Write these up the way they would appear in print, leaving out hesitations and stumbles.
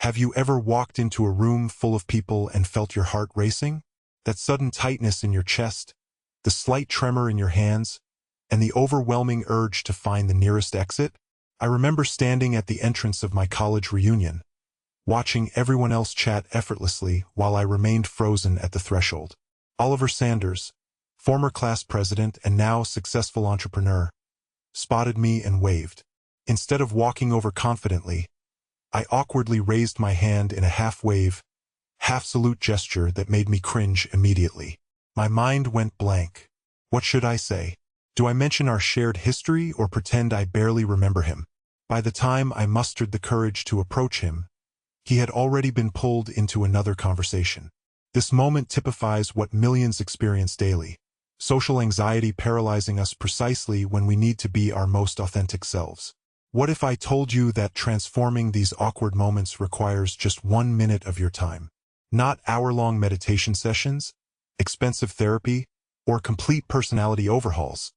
Have you ever walked into a room full of people and felt your heart racing? That sudden tightness in your chest, the slight tremor in your hands, and the overwhelming urge to find the nearest exit? I remember standing at the entrance of my college reunion, watching everyone else chat effortlessly while I remained frozen at the threshold. Oliver Sanders, former class president and now successful entrepreneur, spotted me and waved. Instead of walking over confidently, I awkwardly raised my hand in a half-wave, half-salute gesture that made me cringe immediately. My mind went blank. What should I say? Do I mention our shared history or pretend I barely remember him? By the time I mustered the courage to approach him, he had already been pulled into another conversation. This moment typifies what millions experience daily: social anxiety paralyzing us precisely when we need to be our most authentic selves. What if I told you that transforming these awkward moments requires just 1 minute of your time? Not hour-long meditation sessions, expensive therapy, or complete personality overhauls.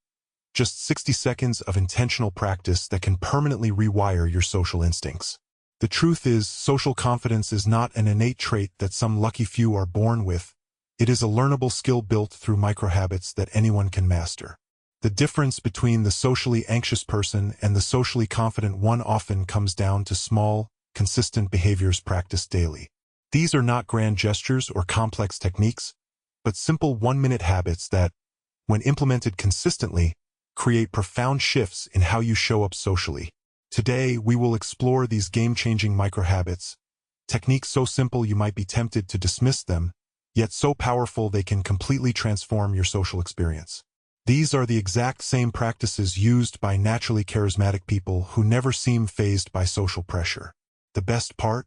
Just 60 seconds of intentional practice that can permanently rewire your social instincts. The truth is, social confidence is not an innate trait that some lucky few are born with. It is a learnable skill built through microhabits that anyone can master. The difference between the socially anxious person and the socially confident one often comes down to small, consistent behaviors practiced daily. These are not grand gestures or complex techniques, but simple 1-minute habits that, when implemented consistently, create profound shifts in how you show up socially. Today, we will explore these game-changing microhabits, techniques so simple you might be tempted to dismiss them, yet so powerful they can completely transform your social experience. These are the exact same practices used by naturally charismatic people who never seem fazed by social pressure. The best part?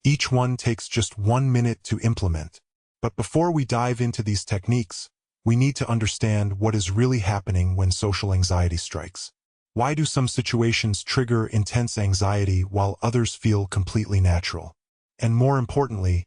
Each one takes just 1 minute to implement. But before we dive into these techniques, we need to understand what is really happening when social anxiety strikes. Why do some situations trigger intense anxiety while others feel completely natural? And more importantly,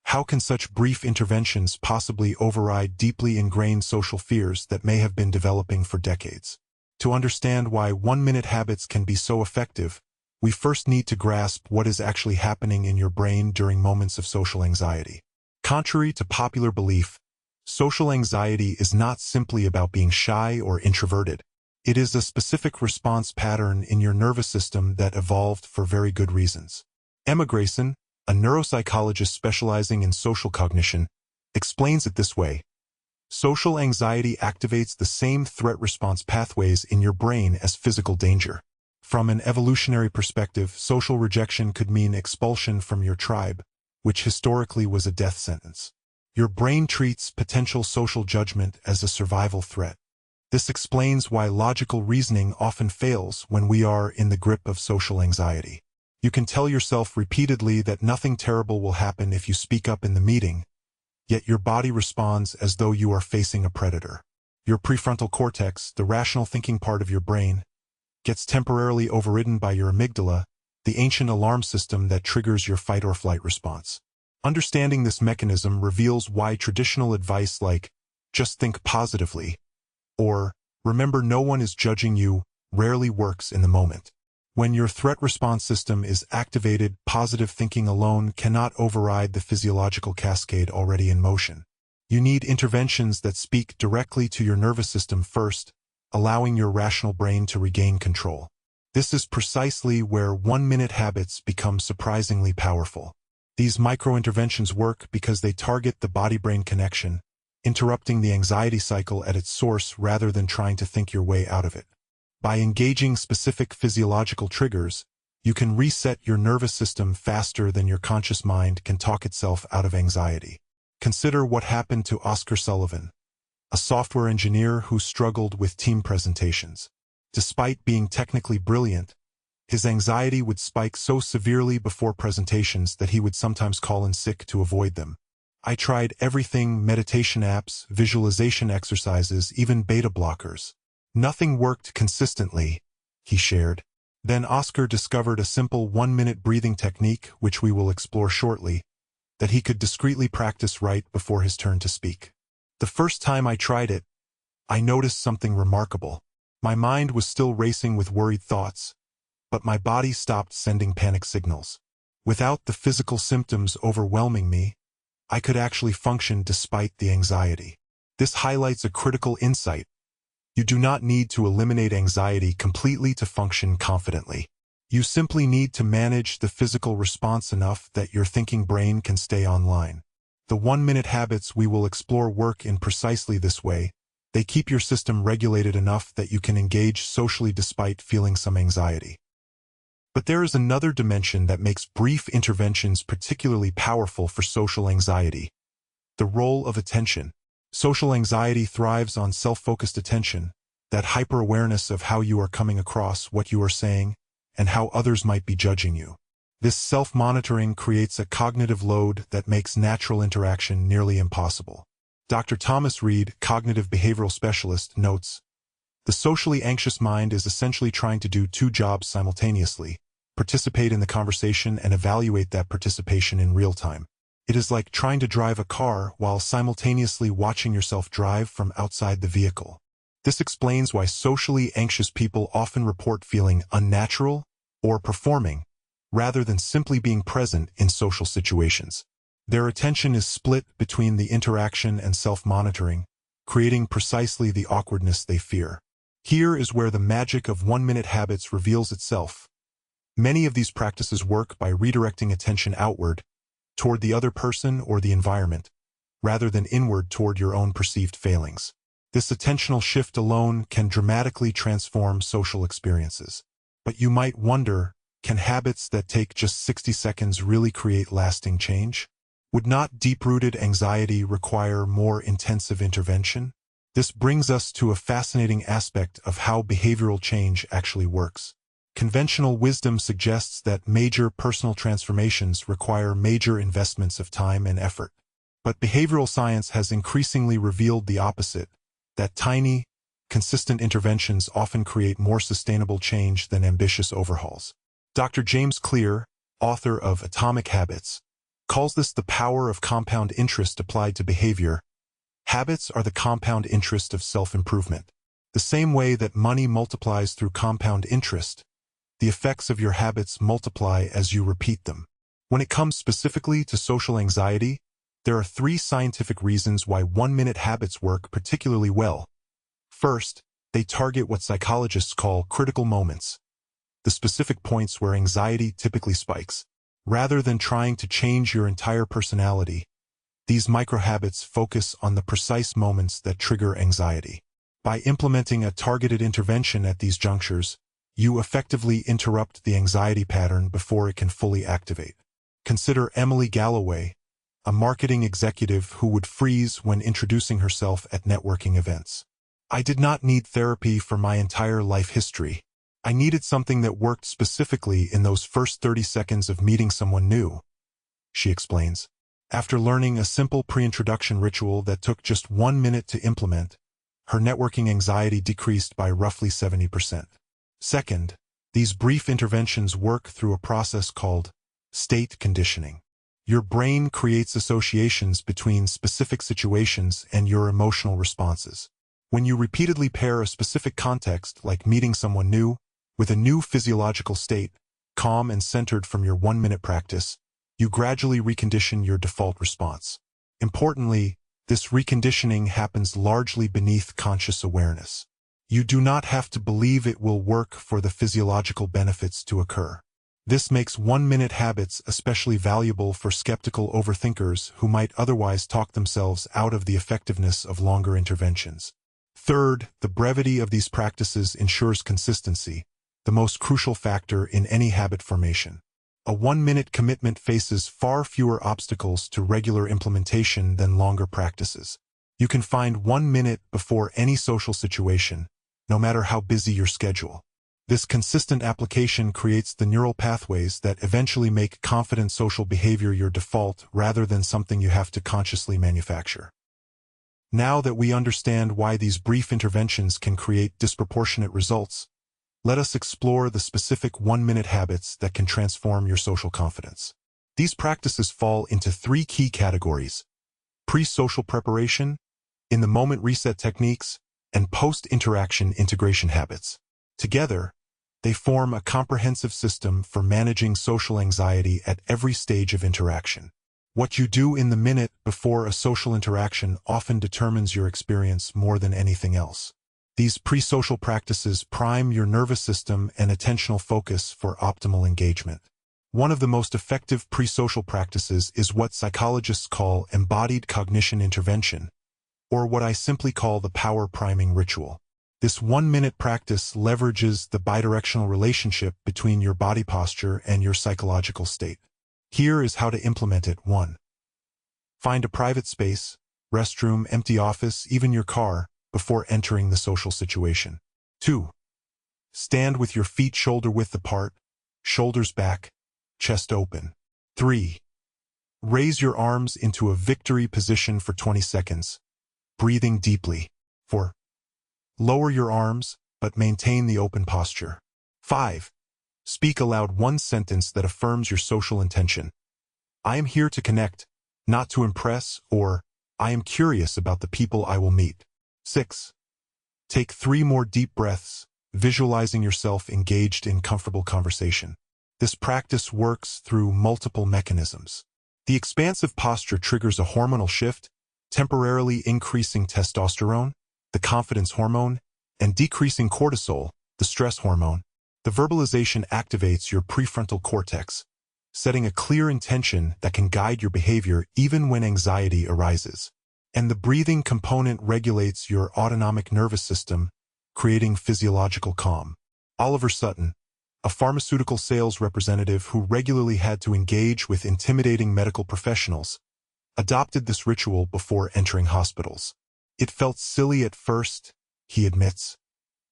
how can such brief interventions possibly override deeply ingrained social fears that may have been developing for decades? To understand why 1-minute habits can be so effective, we first need to grasp what is actually happening in your brain during moments of social anxiety. Contrary to popular belief, social anxiety is not simply about being shy or introverted. It is a specific response pattern in your nervous system that evolved for very good reasons. Emma Grayson, a neuropsychologist specializing in social cognition, explains it this way: social anxiety activates the same threat response pathways in your brain as physical danger. From an evolutionary perspective, social rejection could mean expulsion from your tribe, which historically was a death sentence. Your brain treats potential social judgment as a survival threat. This explains why logical reasoning often fails when we are in the grip of social anxiety. You can tell yourself repeatedly that nothing terrible will happen if you speak up in the meeting, yet your body responds as though you are facing a predator. Your prefrontal cortex, the rational thinking part of your brain, gets temporarily overridden by your amygdala, the ancient alarm system that triggers your fight-or-flight response. Understanding this mechanism reveals why traditional advice like, "just think positively," or "remember no one is judging you," rarely works in the moment. When your threat response system is activated, positive thinking alone cannot override the physiological cascade already in motion. You need interventions that speak directly to your nervous system first, allowing your rational brain to regain control. This is precisely where 1-minute habits become surprisingly powerful. These micro-interventions work because they target the body-brain connection, interrupting the anxiety cycle at its source rather than trying to think your way out of it. By engaging specific physiological triggers, you can reset your nervous system faster than your conscious mind can talk itself out of anxiety. Consider what happened to Oscar Sullivan, a software engineer who struggled with team presentations. Despite being technically brilliant, his anxiety would spike so severely before presentations that he would sometimes call in sick to avoid them. "I tried everything: meditation apps, visualization exercises, even beta blockers. Nothing worked consistently," he shared. Then Oscar discovered a simple 1-minute breathing technique, which we will explore shortly, that he could discreetly practice right before his turn to speak. "The first time I tried it, I noticed something remarkable. My mind was still racing with worried thoughts, but my body stopped sending panic signals. Without the physical symptoms overwhelming me, I could actually function despite the anxiety. This highlights a critical insight. You do not need to eliminate anxiety completely to function confidently. You simply need to manage the physical response enough that your thinking brain can stay online. The 1-minute habits we will explore work in precisely this way. They keep your system regulated enough that you can engage socially despite feeling some anxiety. But there is another dimension that makes brief interventions particularly powerful for social anxiety: the role of attention. Social anxiety thrives on self-focused attention, that hyper-awareness of how you are coming across, what you are saying, and how others might be judging you. This self-monitoring creates a cognitive load that makes natural interaction nearly impossible. Dr. Thomas Reed, cognitive behavioral specialist, notes, "The socially anxious mind is essentially trying to do two jobs simultaneously: participate in the conversation and evaluate that participation in real time. It is like trying to drive a car while simultaneously watching yourself drive from outside the vehicle." This explains why socially anxious people often report feeling unnatural or performing, rather than simply being present in social situations. Their attention is split between the interaction and self-monitoring, creating precisely the awkwardness they fear. Here is where the magic of 1-minute habits reveals itself. Many of these practices work by redirecting attention outward, toward the other person or the environment, rather than inward toward your own perceived failings. This attentional shift alone can dramatically transform social experiences. But you might wonder, can habits that take just 60 seconds really create lasting change? Would not deep-rooted anxiety require more intensive intervention? This brings us to a fascinating aspect of how behavioral change actually works. Conventional wisdom suggests that major personal transformations require major investments of time and effort. But behavioral science has increasingly revealed the opposite, that tiny, consistent interventions often create more sustainable change than ambitious overhauls. Dr. James Clear, author of Atomic Habits, calls this the power of compound interest applied to behavior. Habits are the compound interest of self-improvement. The same way that money multiplies through compound interest, the effects of your habits multiply as you repeat them. When it comes specifically to social anxiety, there are 3 scientific reasons why 1-minute habits work particularly well. First, they target what psychologists call critical moments, the specific points where anxiety typically spikes. Rather than trying to change your entire personality, these microhabits focus on the precise moments that trigger anxiety. By implementing a targeted intervention at these junctures, you effectively interrupt the anxiety pattern before it can fully activate. Consider Emily Galloway, a marketing executive who would freeze when introducing herself at networking events. "I did not need therapy for my entire life history. I needed something that worked specifically in those first 30 seconds of meeting someone new," she explains. After learning a simple pre-introduction ritual that took just 1 minute to implement, her networking anxiety decreased by roughly 70%. Second, these brief interventions work through a process called state conditioning. Your brain creates associations between specific situations and your emotional responses. When you repeatedly pair a specific context, like meeting someone new, with a new physiological state, calm and centered from your 1-minute practice, you gradually recondition your default response. Importantly, this reconditioning happens largely beneath conscious awareness. You do not have to believe it will work for the physiological benefits to occur. This makes 1-minute habits especially valuable for skeptical overthinkers who might otherwise talk themselves out of the effectiveness of longer interventions. Third, the brevity of these practices ensures consistency, the most crucial factor in any habit formation. A 1-minute commitment faces far fewer obstacles to regular implementation than longer practices. You can find 1 minute before any social situation, no matter how busy your schedule. This consistent application creates the neural pathways that eventually make confident social behavior your default rather than something you have to consciously manufacture. Now that we understand why these brief interventions can create disproportionate results, let us explore the specific 1-minute habits that can transform your social confidence. These practices fall into 3 key categories: pre-social preparation, in-the-moment reset techniques, and post-interaction integration habits. Together, They form a comprehensive system for managing social anxiety at every stage of interaction. What you do in the minute before a social interaction often determines your experience more than anything else. These pre-social practices prime your nervous system and attentional focus for optimal engagement. One of the most effective pre-social practices is what psychologists call embodied cognition intervention, or what I simply call the power priming ritual. This 1-minute practice leverages the bidirectional relationship between your body posture and your psychological state. Here is how to implement it. 1. Find a private space, restroom, empty office, even your car, before entering the social situation. 2. Stand with your feet shoulder-width apart, shoulders back, chest open. 3. Raise your arms into a victory position for 20 seconds, breathing deeply. 4. Lower your arms, but maintain the open posture. 5. Speak aloud one sentence that affirms your social intention. I am here to connect, not to impress, or I am curious about the people I will meet. 6. Take 3 more deep breaths, visualizing yourself engaged in comfortable conversation. This practice works through multiple mechanisms. The expansive posture triggers a hormonal shift, temporarily increasing testosterone, the confidence hormone, and decreasing cortisol, the stress hormone. The verbalization activates your prefrontal cortex, setting a clear intention that can guide your behavior even when anxiety arises. And the breathing component regulates your autonomic nervous system, creating physiological calm. Oliver Sutton, a pharmaceutical sales representative who regularly had to engage with intimidating medical professionals, adopted this ritual before entering hospitals. It felt silly at first, he admits,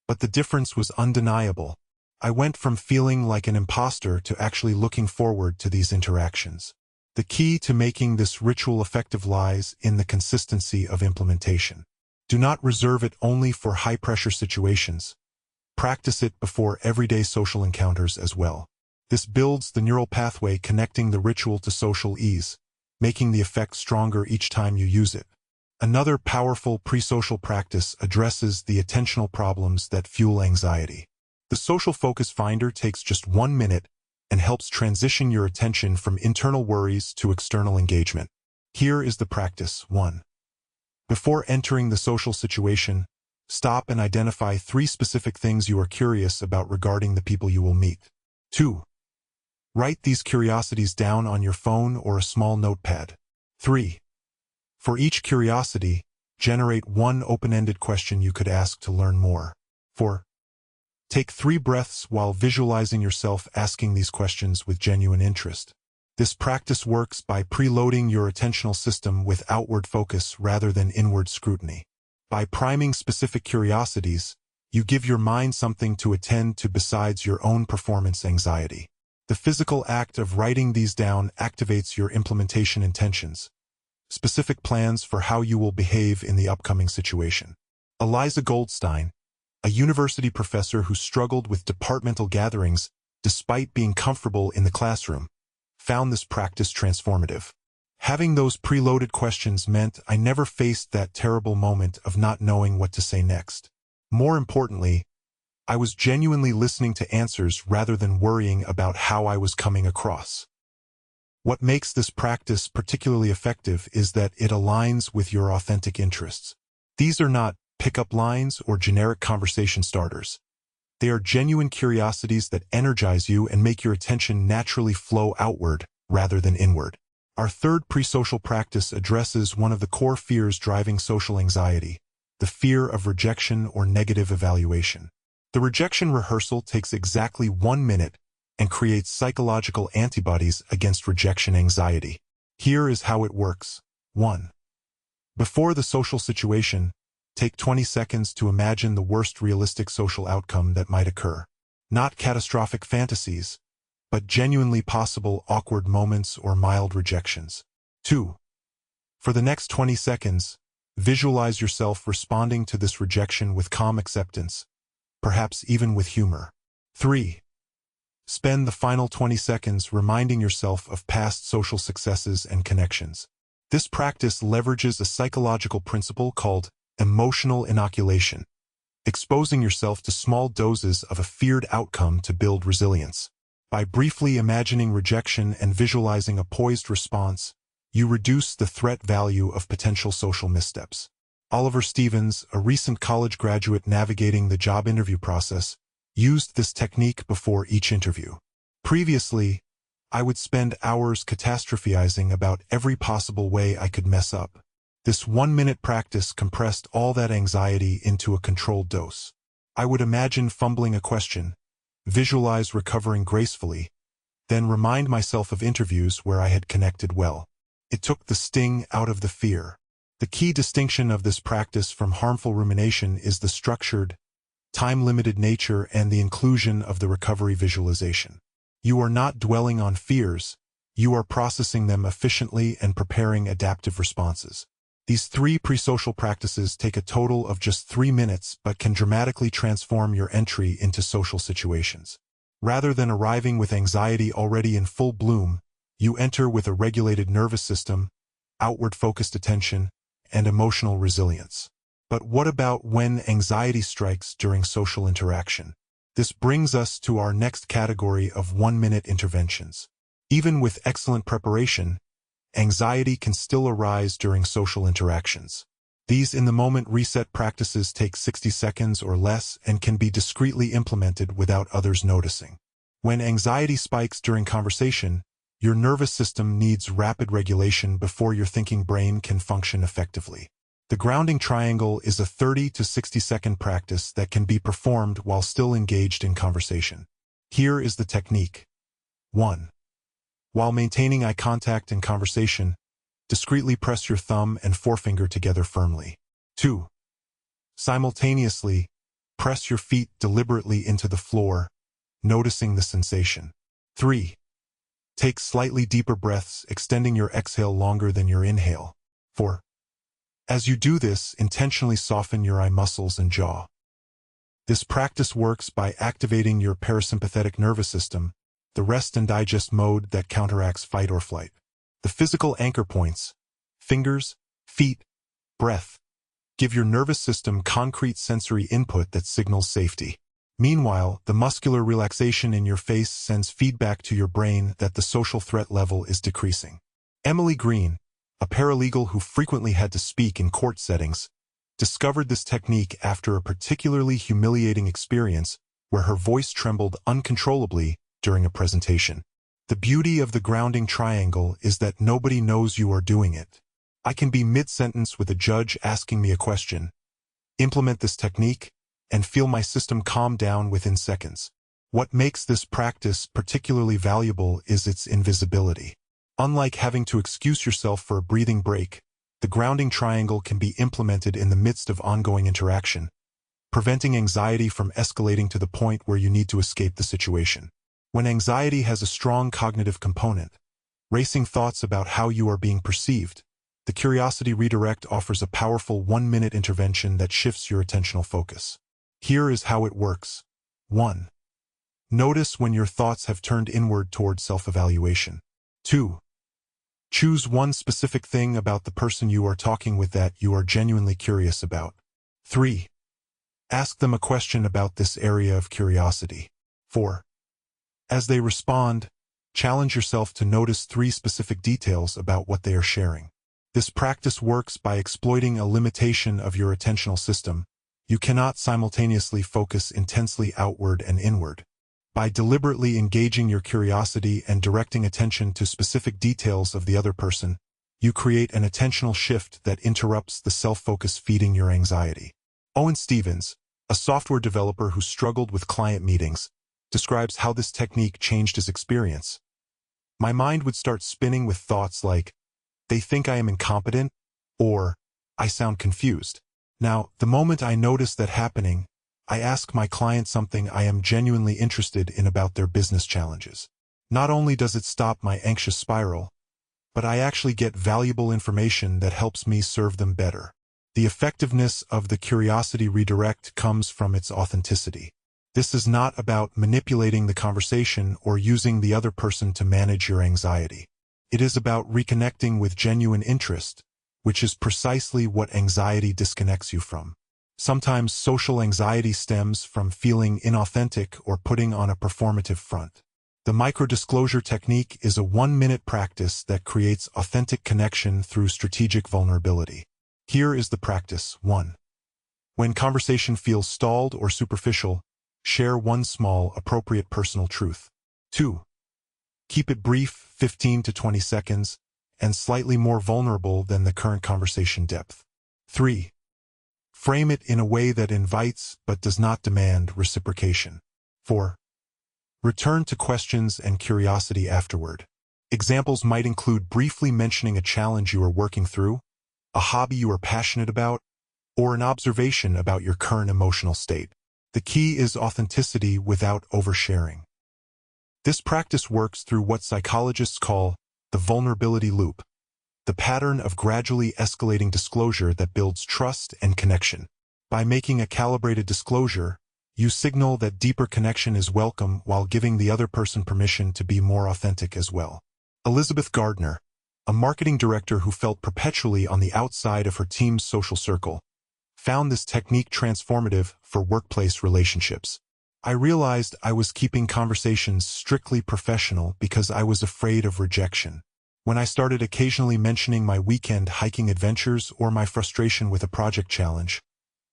but the difference was undeniable. I went from feeling like an imposter to actually looking forward to these interactions. The key to making this ritual effective lies in the consistency of implementation. Do not reserve it only for high-pressure situations. Practice it before everyday social encounters as well. This builds the neural pathway connecting the ritual to social ease, making the effect stronger each time you use it. Another powerful pre-social practice addresses the attentional problems that fuel anxiety. The Social Focus Finder takes just 1 minute and helps transition your attention from internal worries to external engagement. Here is the practice. 1. Before entering the social situation, stop and identify 3 specific things you are curious about regarding the people you will meet. 2. Write these curiosities down on your phone or a small notepad. 3. For each curiosity, generate 1 open-ended question you could ask to learn more. 4. Take 3 breaths while visualizing yourself asking these questions with genuine interest. This practice works by preloading your attentional system with outward focus rather than inward scrutiny. By priming specific curiosities, you give your mind something to attend to besides your own performance anxiety. The physical act of writing these down activates your implementation intentions, specific plans for how you will behave in the upcoming situation. Eliza Goldstein, a university professor who struggled with departmental gatherings despite being comfortable in the classroom, found this practice transformative. Having those preloaded questions meant I never faced that terrible moment of not knowing what to say next. More importantly, I was genuinely listening to answers rather than worrying about how I was coming across. What makes this practice particularly effective is that it aligns with your authentic interests. These are not pick-up lines or generic conversation starters. They are genuine curiosities that energize you and make your attention naturally flow outward rather than inward. Our third pre-social practice addresses one of the core fears driving social anxiety, the fear of rejection or negative evaluation. The rejection rehearsal takes exactly 1 minute and creates psychological antibodies against rejection anxiety. Here is how it works. 1. Before the social situation, take 20 seconds to imagine the worst realistic social outcome that might occur. Not catastrophic fantasies, but genuinely possible awkward moments or mild rejections. 2. For the next 20 seconds, visualize yourself responding to this rejection with calm acceptance, perhaps even with humor. 3. Spend the final 20 seconds reminding yourself of past social successes and connections. This practice leverages a psychological principle called emotional inoculation, exposing yourself to small doses of a feared outcome to build resilience. By briefly imagining rejection and visualizing a poised response, you reduce the threat value of potential social missteps. Oliver Stevens, a recent college graduate navigating the job interview process, used this technique before each interview. Previously, I would spend hours catastrophizing about every possible way I could mess up. This 1-minute practice compressed all that anxiety into a controlled dose. I would imagine fumbling a question, visualize recovering gracefully, then remind myself of interviews where I had connected well. It took the sting out of the fear. The key distinction of this practice from harmful rumination is the structured, time-limited nature and the inclusion of the recovery visualization. You are not dwelling on fears, you are processing them efficiently and preparing adaptive responses. These 3 pre-social practices take a total of just 3 minutes but can dramatically transform your entry into social situations. Rather than arriving with anxiety already in full bloom, you enter with a regulated nervous system, outward-focused attention, and emotional resilience. But what about when anxiety strikes during social interaction? This brings us to our next category of 1-minute interventions. Even with excellent preparation, anxiety can still arise during social interactions. These in-the-moment reset practices take 60 seconds or less and can be discreetly implemented without others noticing. When anxiety spikes during conversation, your nervous system needs rapid regulation before your thinking brain can function effectively. The grounding triangle is a 30 to 60-second practice that can be performed while still engaged in conversation. Here is the technique. 1. While maintaining eye contact in conversation, discreetly press your thumb and forefinger together firmly. 2. Simultaneously, press your feet deliberately into the floor, noticing the sensation. 3. Take slightly deeper breaths, extending your exhale longer than your inhale. 4. As you do this, intentionally soften your eye muscles and jaw. This practice works by activating your parasympathetic nervous system, the rest and digest mode that counteracts fight or flight. The physical anchor points, fingers, feet, breath, give your nervous system concrete sensory input that signals safety. Meanwhile, the muscular relaxation in your face sends feedback to your brain that the social threat level is decreasing. Emily Green, a paralegal who frequently had to speak in court settings, discovered this technique after a particularly humiliating experience where her voice trembled uncontrollably during a presentation. The beauty of the grounding triangle is that nobody knows you are doing it. I can be mid-sentence with a judge asking me a question, implement this technique, and feel my system calm down within seconds. What makes this practice particularly valuable is its invisibility. Unlike having to excuse yourself for a breathing break, the grounding triangle can be implemented in the midst of ongoing interaction, preventing anxiety from escalating to the point where you need to escape the situation. When anxiety has a strong cognitive component, racing thoughts about how you are being perceived, the Curiosity Redirect offers a powerful 1-minute intervention that shifts your attentional focus. Here is how it works. 1. Notice when your thoughts have turned inward toward self-evaluation. 2. Choose one specific thing about the person you are talking with that you are genuinely curious about. 3. Ask them a question about this area of curiosity. 4. As they respond, challenge yourself to notice 3 specific details about what they are sharing. This practice works by exploiting a limitation of your attentional system. You cannot simultaneously focus intensely outward and inward. By deliberately engaging your curiosity and directing attention to specific details of the other person, you create an attentional shift that interrupts the self-focus feeding your anxiety. Owen Stevens, a software developer who struggled with client meetings, describes how this technique changed his experience. My mind would start spinning with thoughts like, they think I am incompetent, or I sound confused. Now, the moment I notice that happening, I ask my client something I am genuinely interested in about their business challenges. Not only does it stop my anxious spiral, but I actually get valuable information that helps me serve them better. The effectiveness of the Curiosity Redirect comes from its authenticity. This is not about manipulating the conversation or using the other person to manage your anxiety. It is about reconnecting with genuine interest, which is precisely what anxiety disconnects you from. Sometimes social anxiety stems from feeling inauthentic or putting on a performative front. The microdisclosure technique is a 1-minute practice that creates authentic connection through strategic vulnerability. Here is the practice. 1. When conversation feels stalled or superficial, share one small, appropriate personal truth. 2. Keep it brief, 15 to 20 seconds, and slightly more vulnerable than the current conversation depth. 3. Frame it in a way that invites but does not demand reciprocation. 4. Return to questions and curiosity afterward. Examples might include briefly mentioning a challenge you are working through, a hobby you are passionate about, or an observation about your current emotional state. The key is authenticity without oversharing. This practice works through what psychologists call the vulnerability loop, the pattern of gradually escalating disclosure that builds trust and connection. By making a calibrated disclosure, you signal that deeper connection is welcome while giving the other person permission to be more authentic as well. Elizabeth Gardner, a marketing director who felt perpetually on the outside of her team's social circle, found this technique transformative for workplace relationships. I realized I was keeping conversations strictly professional because I was afraid of rejection. When I started occasionally mentioning my weekend hiking adventures or my frustration with a project challenge,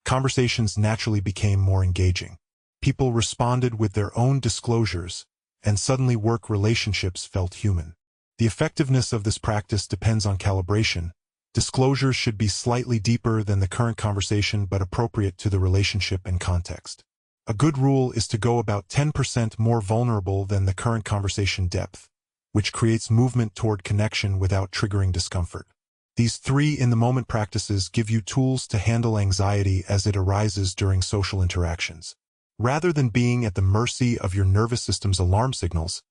conversations naturally became more engaging. People responded with their own disclosures, and suddenly work relationships felt human. The effectiveness of this practice depends on calibration. Disclosures should be slightly deeper than the current conversation but appropriate to the relationship and context. A good rule is to go about 10% more vulnerable than the current conversation depth, which creates movement toward connection without triggering discomfort. These 3 in-the-moment practices give you tools to handle anxiety as it arises during social interactions. Rather than being at the mercy of your nervous system's alarm signals,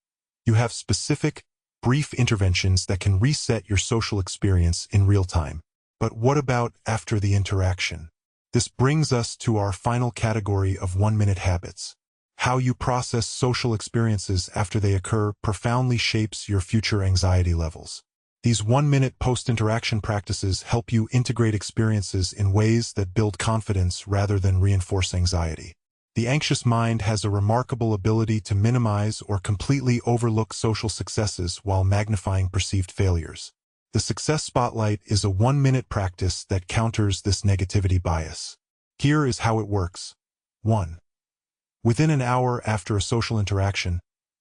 you have specific, brief interventions that can reset your social experience in real time. But what about after the interaction? This brings us to our final category of 1-minute habits. How you process social experiences after they occur profoundly shapes your future anxiety levels. These 1-minute post-interaction practices help you integrate experiences in ways that build confidence rather than reinforce anxiety. The anxious mind has a remarkable ability to minimize or completely overlook social successes while magnifying perceived failures. The Success Spotlight is a 1-minute practice that counters this negativity bias. Here is how it works. 1. Within an hour after a social interaction,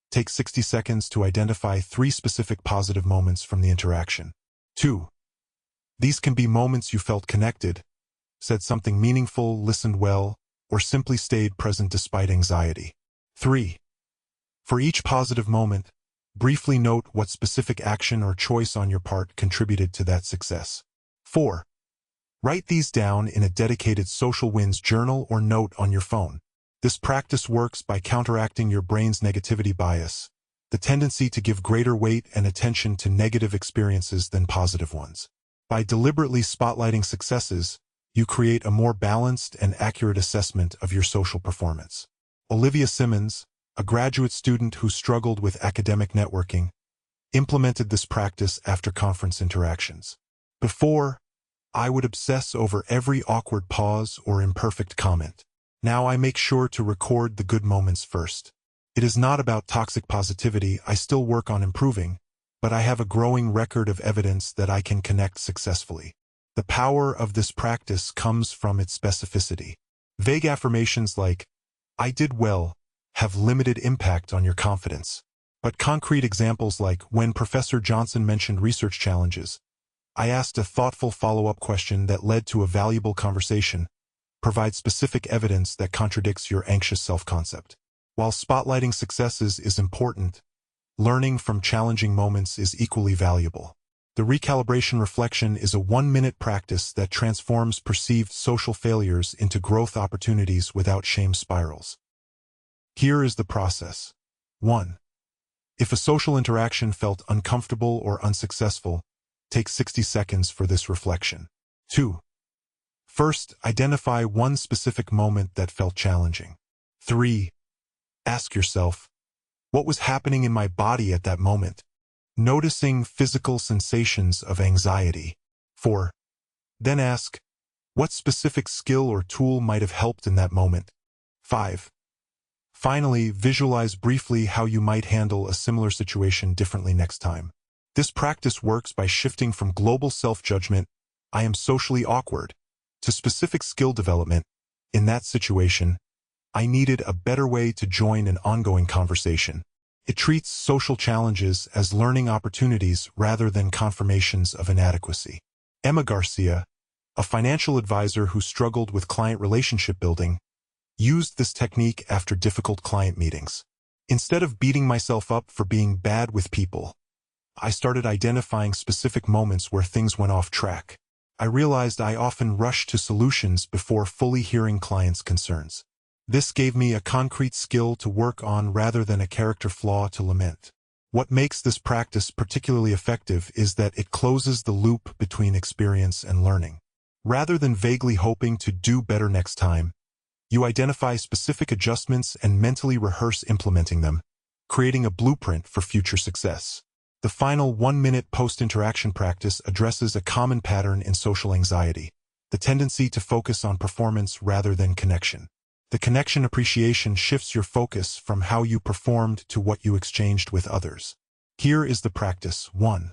take 60 seconds to identify 3 specific positive moments from the interaction. 2. These can be moments you felt connected, said something meaningful, listened well, or simply stayed present despite anxiety. 3. For each positive moment, briefly note what specific action or choice on your part contributed to that success. 4. Write these down in a dedicated social wins journal or note on your phone. This practice works by counteracting your brain's negativity bias, the tendency to give greater weight and attention to negative experiences than positive ones. By deliberately spotlighting successes, you create a more balanced and accurate assessment of your social performance. Olivia Simmons, a graduate student who struggled with academic networking, implemented this practice after conference interactions. Before, I would obsess over every awkward pause or imperfect comment. Now I make sure to record the good moments first. It is not about toxic positivity. I still work on improving, but I have a growing record of evidence that I can connect successfully. The power of this practice comes from its specificity. Vague affirmations like, "I did well," have limited impact on your confidence. But concrete examples like, when Professor Johnson mentioned research challenges, I asked a thoughtful follow-up question that led to a valuable conversation, provide specific evidence that contradicts your anxious self-concept. While spotlighting successes is important, learning from challenging moments is equally valuable. The recalibration reflection is a 1-minute practice that transforms perceived social failures into growth opportunities without shame spirals. Here is the process. 1. If a social interaction felt uncomfortable or unsuccessful, take 60 seconds for this reflection. 2. First, identify one specific moment that felt challenging. 3. Ask yourself, what was happening in my body at that moment? Noticing physical sensations of anxiety. 4. Then ask, What specific skill or tool might have helped in that moment? 5. Finally, visualize briefly how you might handle a similar situation differently next time. This practice works by shifting from global self-judgment, "I am socially awkward," to specific skill development. In that situation, I needed a better way to join an ongoing conversation. It treats social challenges as learning opportunities rather than confirmations of inadequacy. Emma Garcia, a financial advisor who struggled with client relationship building, used this technique after difficult client meetings. Instead of beating myself up for being bad with people, I started identifying specific moments where things went off track. I realized I often rushed to solutions before fully hearing clients' concerns. This gave me a concrete skill to work on rather than a character flaw to lament. What makes this practice particularly effective is that it closes the loop between experience and learning. Rather than vaguely hoping to do better next time, you identify specific adjustments and mentally rehearse implementing them, creating a blueprint for future success. The final 1-minute post-interaction practice addresses a common pattern in social anxiety, the tendency to focus on performance rather than connection. The connection appreciation shifts your focus from how you performed to what you exchanged with others. Here is the practice. 1.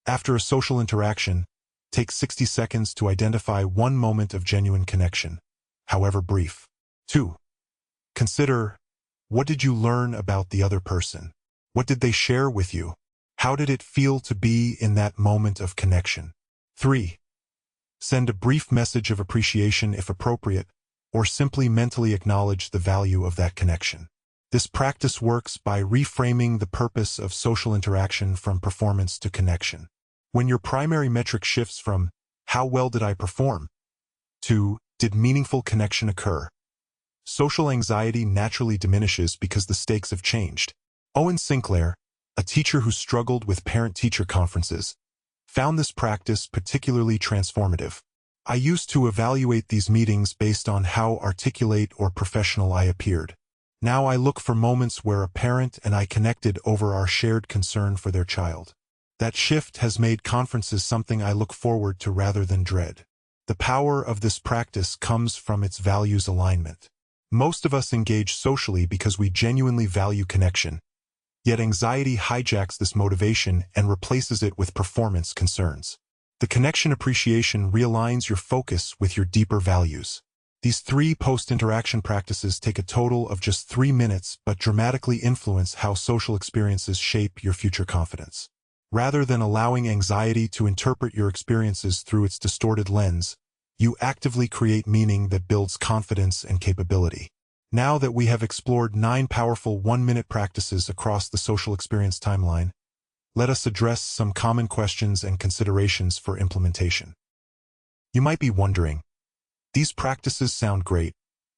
After a social interaction, take 60 seconds to identify one moment of genuine connection, however brief. 2. Consider, what did you learn about the other person? What did they share with you? How did it feel to be in that moment of connection? 3. Send a brief message of appreciation if appropriate, or simply mentally acknowledge the value of that connection. This practice works by reframing the purpose of social interaction from performance to connection. When your primary metric shifts from, "How well did I perform?" to, "Did meaningful connection occur?" social anxiety naturally diminishes because the stakes have changed. Owen Sinclair, a teacher who struggled with parent-teacher conferences, found this practice particularly transformative. "I used to evaluate these meetings based on how articulate or professional I appeared. Now I look for moments where a parent and I connected over our shared concern for their child. That shift has made conferences something I look forward to rather than dread." The power of this practice comes from its values alignment. Most of us engage socially because we genuinely value connection, yet anxiety hijacks this motivation and replaces it with performance concerns. The connection appreciation realigns your focus with your deeper values. These 3 post-interaction practices take a total of just 3 minutes but dramatically influence how social experiences shape your future confidence. Rather than allowing anxiety to interpret your experiences through its distorted lens, you actively create meaning that builds confidence and capability. Now that we have explored 9 powerful 1-minute practices across the social experience timeline, let us address some common questions and considerations for implementation. You might be wondering, these practices sound great,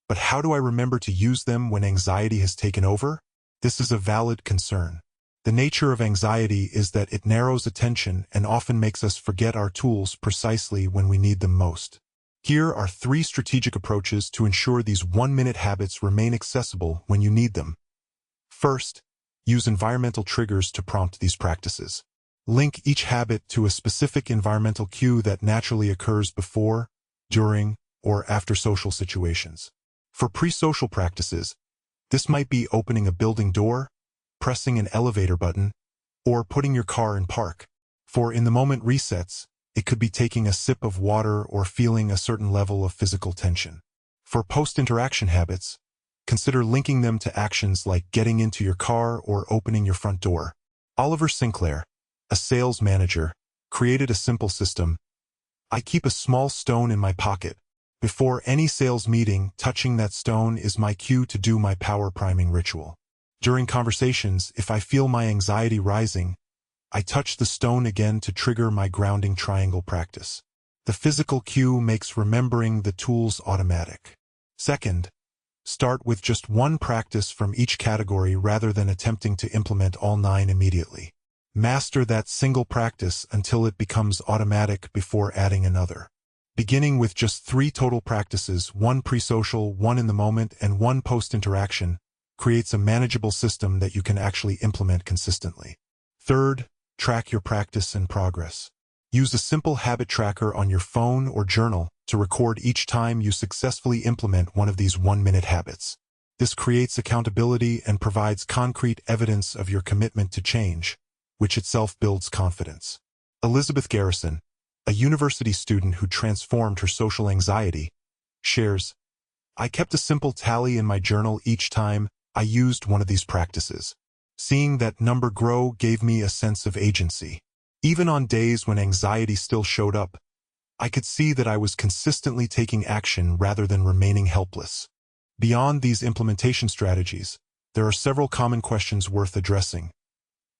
but how do I remember to use them when anxiety has taken over? This is a valid concern. The nature of anxiety is that it narrows attention and often makes us forget our tools precisely when we need them most. Here are 3 strategic approaches to ensure these 1-minute habits remain accessible when you need them. First, use environmental triggers to prompt these practices. Link each habit to a specific environmental cue that naturally occurs before, during, or after social situations. For pre-social practices, this might be opening a building door, pressing an elevator button, or putting your car in park. For in-the-moment resets, it could be taking a sip of water or feeling a certain level of physical tension. For post-interaction habits, consider linking them to actions like getting into your car or opening your front door. Oliver Sinclair, a sales manager, created a simple system. "I keep a small stone in my pocket. Before any sales meeting, touching that stone is my cue to do my power priming ritual. During conversations, if I feel my anxiety rising, I touch the stone again to trigger my grounding triangle practice." The physical cue makes remembering the tools automatic. Second, start with just 1 practice from each category rather than attempting to implement all 9 immediately. Master that single practice until it becomes automatic before adding another. Beginning with just 3 total practices, 1 pre-social, 1 in the moment, and 1 post-interaction, creates a manageable system that you can actually implement consistently. Third, track your practice and progress. Use a simple habit tracker on your phone or journal to record each time you successfully implement one of these one-minute habits. This creates accountability and provides concrete evidence of your commitment to change, which itself builds confidence. Elizabeth Garrison, a university student who transformed her social anxiety, shares, "I kept a simple tally in my journal each time I used one of these practices. Seeing that number grow gave me a sense of agency. Even on days when anxiety still showed up, I could see that I was consistently taking action rather than remaining helpless." Beyond these implementation strategies, there are several common questions worth addressing.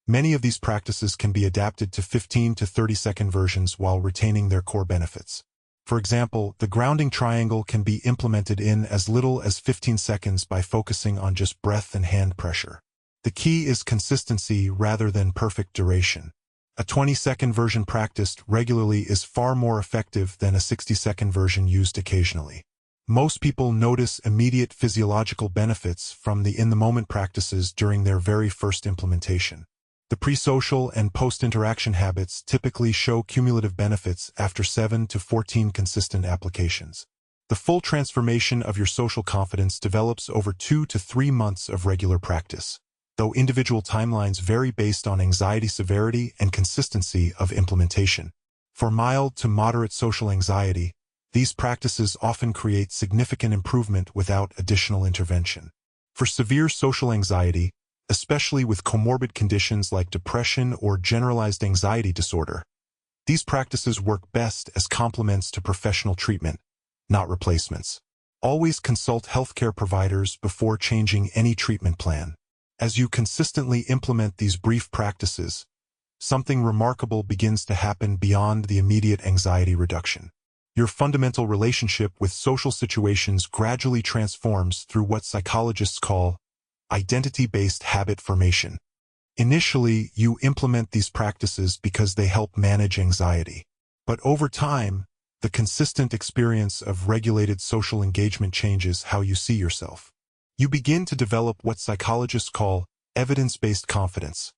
Many of these practices can be adapted to 15 to 30-second versions while retaining their core benefits. For example, the grounding triangle can be implemented in as little as 15 seconds by focusing on just breath and hand pressure. The key is consistency rather than perfect duration. A 20-second version practiced regularly is far more effective than a 60-second version used occasionally. Most people notice immediate physiological benefits from the in-the-moment practices during their very first implementation. The pre-social and post-interaction habits typically show cumulative benefits after 7 to 14 consistent applications. The full transformation of your social confidence develops over 2 to 3 months of regular practice, though individual timelines vary based on anxiety severity and consistency of implementation. For mild to moderate social anxiety, these practices often create significant improvement without additional intervention. For severe social anxiety, especially with comorbid conditions like depression or generalized anxiety disorder, these practices work best as complements to professional treatment, not replacements. Always consult healthcare providers before changing any treatment plan. As you consistently implement these brief practices, something remarkable begins to happen beyond the immediate anxiety reduction. Your fundamental relationship with social situations gradually transforms through what psychologists call identity-based habit formation. Initially, you implement these practices because they help manage anxiety. But over time, the consistent experience of regulated social engagement changes how you see yourself. You begin to develop what psychologists call evidence-based confidence.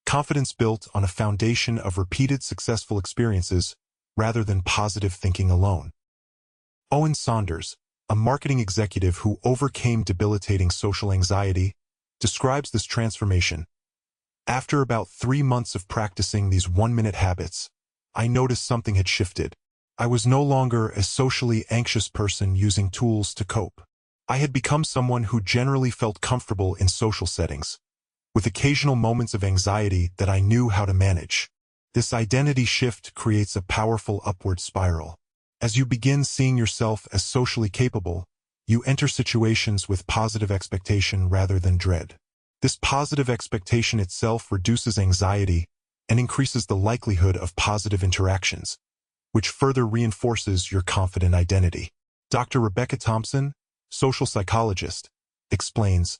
Confidence built on a foundation of repeated successful experiences rather than positive thinking alone. Owen Saunders, a marketing executive who overcame debilitating social anxiety, describes this transformation. "After about 3 months of practicing these one-minute habits, I noticed something had shifted. I was no longer a socially anxious person using tools to cope. I had become someone who generally felt comfortable in social settings, with occasional moments of anxiety that I knew how to manage." This identity shift creates a powerful upward spiral. As you begin seeing yourself as socially capable, you enter situations with positive expectation rather than dread. This positive expectation itself reduces anxiety and increases the likelihood of positive interactions, which further reinforces your confident identity. Dr. Rebecca Thompson, social psychologist, explains,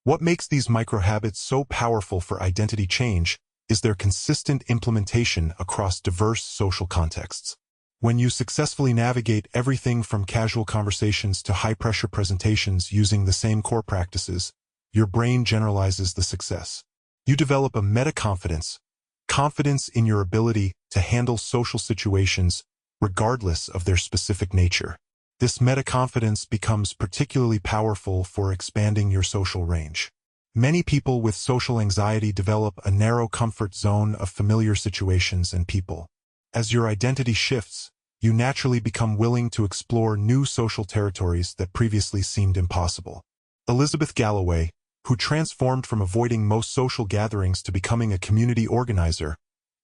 "What makes these microhabits so powerful for identity change is their consistent implementation across diverse social contexts. When you successfully navigate everything from casual conversations to high-pressure presentations using the same core practices, your brain generalizes the success. You develop a meta-confidence, confidence in your ability to handle social situations regardless of their specific nature. This meta-confidence becomes particularly powerful for expanding your social range. Many people with social anxiety develop a narrow comfort zone of familiar situations and people. As your identity shifts, you naturally become willing to explore new social territories that previously seemed impossible. Elizabeth Galloway, who transformed from avoiding most social gatherings to becoming a community organizer,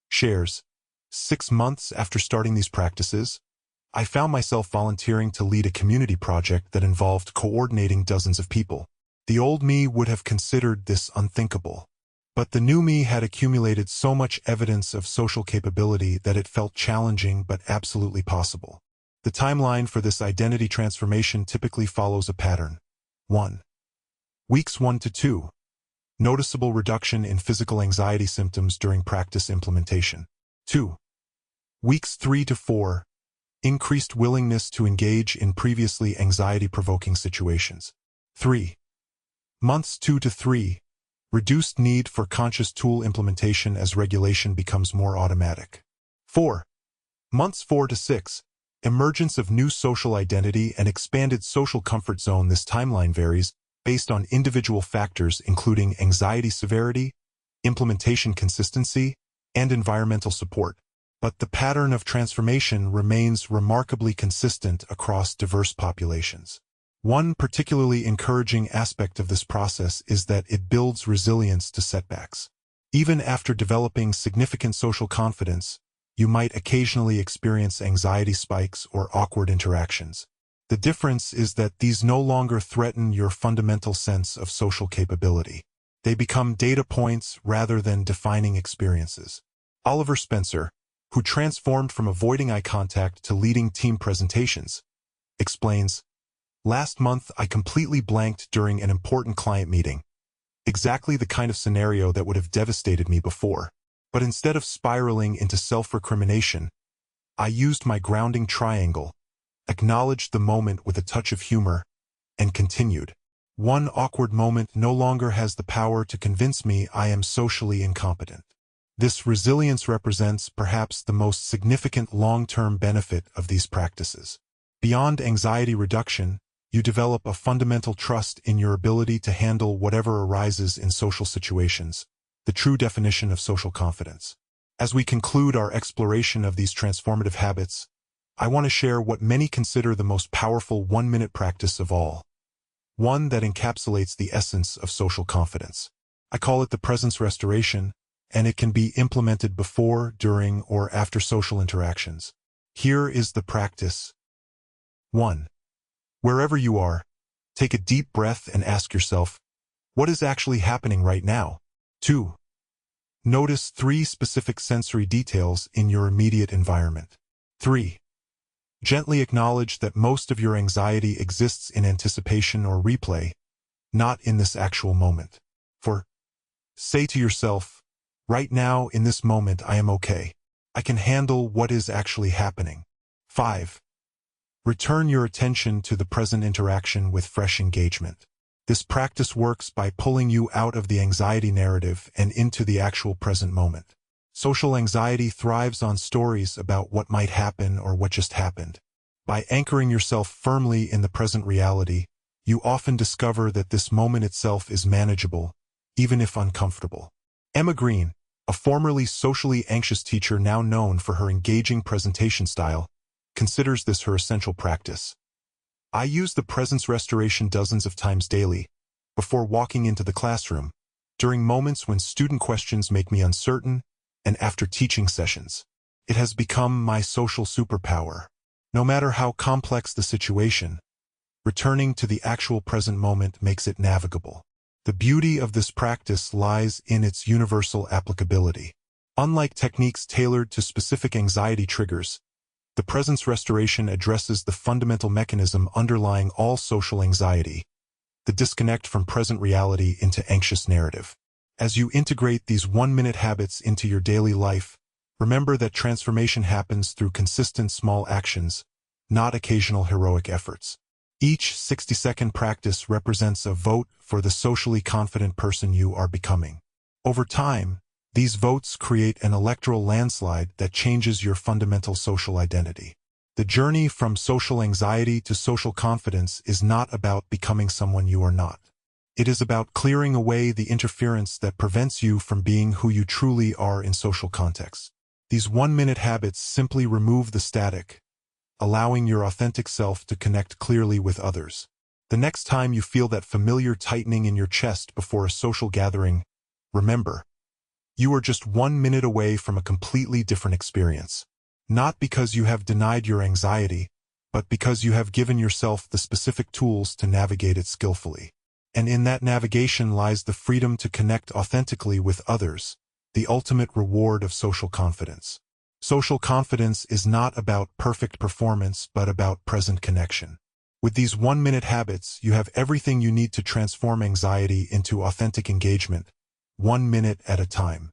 shares, 6 months after starting these practices, I found myself volunteering to lead a community project that involved coordinating dozens of people. The old me would have considered this unthinkable. But the new me had accumulated so much evidence of social capability that it felt challenging but absolutely possible. The timeline for this identity transformation typically follows a pattern. 1. Weeks 1 to 2. Noticeable reduction in physical anxiety symptoms during practice implementation. 2. Weeks 3 to 4. Increased willingness to engage in previously anxiety-provoking situations. 3. Months 2 to 3. Reduced need for conscious tool implementation as regulation becomes more automatic. 4. Months 4 to 6. Emergence of new social identity and expanded social comfort zone. This timeline varies based on individual factors including anxiety severity, implementation consistency, and environmental support. But the pattern of transformation remains remarkably consistent across diverse populations. One particularly encouraging aspect of this process is that it builds resilience to setbacks. Even after developing significant social confidence, you might occasionally experience anxiety spikes or awkward interactions. The difference is that these no longer threaten your fundamental sense of social capability. They become data points rather than defining experiences. Oliver Spencer, who transformed from avoiding eye contact to leading team presentations, explains, "Last month I completely blanked during an important client meeting. Exactly the kind of scenario that would have devastated me before. But instead of spiraling into self-recrimination, I used my grounding triangle, acknowledged the moment with a touch of humor, and continued. One awkward moment no longer has the power to convince me I am socially incompetent." This resilience represents perhaps the most significant long-term benefit of these practices. Beyond anxiety reduction, you develop a fundamental trust in your ability to handle whatever arises in social situations, the true definition of social confidence. As we conclude our exploration of these transformative habits, I want to share what many consider the most powerful one-minute practice of all. One that encapsulates the essence of social confidence. I call it the presence restoration, and it can be implemented before, during, or after social interactions. Here is the practice. 1. Wherever you are, take a deep breath and ask yourself, what is actually happening right now? 2. Notice 3 specific sensory details in your immediate environment. 3. Gently acknowledge that most of your anxiety exists in anticipation or replay, not in this actual moment. 4. Say to yourself, right now, in this moment, I am okay. I can handle what is actually happening. 5. Return your attention to the present interaction with fresh engagement. This practice works by pulling you out of the anxiety narrative and into the actual present moment. Social anxiety thrives on stories about what might happen or what just happened. By anchoring yourself firmly in the present reality, you often discover that this moment itself is manageable, even if uncomfortable. Emma Green, a formerly socially anxious teacher now known for her engaging presentation style, considers this her essential practice. I use the presence restoration dozens of times daily, before walking into the classroom, during moments when student questions make me uncertain, and after teaching sessions. It has become my social superpower. No matter how complex the situation, returning to the actual present moment makes it navigable. The beauty of this practice lies in its universal applicability. Unlike techniques tailored to specific anxiety triggers, the presence restoration addresses the fundamental mechanism underlying all social anxiety, the disconnect from present reality into anxious narrative. As you integrate these one-minute habits into your daily life, remember that transformation happens through consistent small actions, not occasional heroic efforts. Each 60-second practice represents a vote for the socially confident person you are becoming. Over time, these votes create an electoral landslide that changes your fundamental social identity. The journey from social anxiety to social confidence is not about becoming someone you are not. It is about clearing away the interference that prevents you from being who you truly are in social contexts. These one-minute habits simply remove the static, allowing your authentic self to connect clearly with others. The next time you feel that familiar tightening in your chest before a social gathering, remember, you are just 1 minute away from a completely different experience. Not because you have denied your anxiety, but because you have given yourself the specific tools to navigate it skillfully. And in that navigation lies the freedom to connect authentically with others, the ultimate reward of social confidence. Social confidence is not about perfect performance, but about present connection. With these one-minute habits, you have everything you need to transform anxiety into authentic engagement, 1 minute at a time.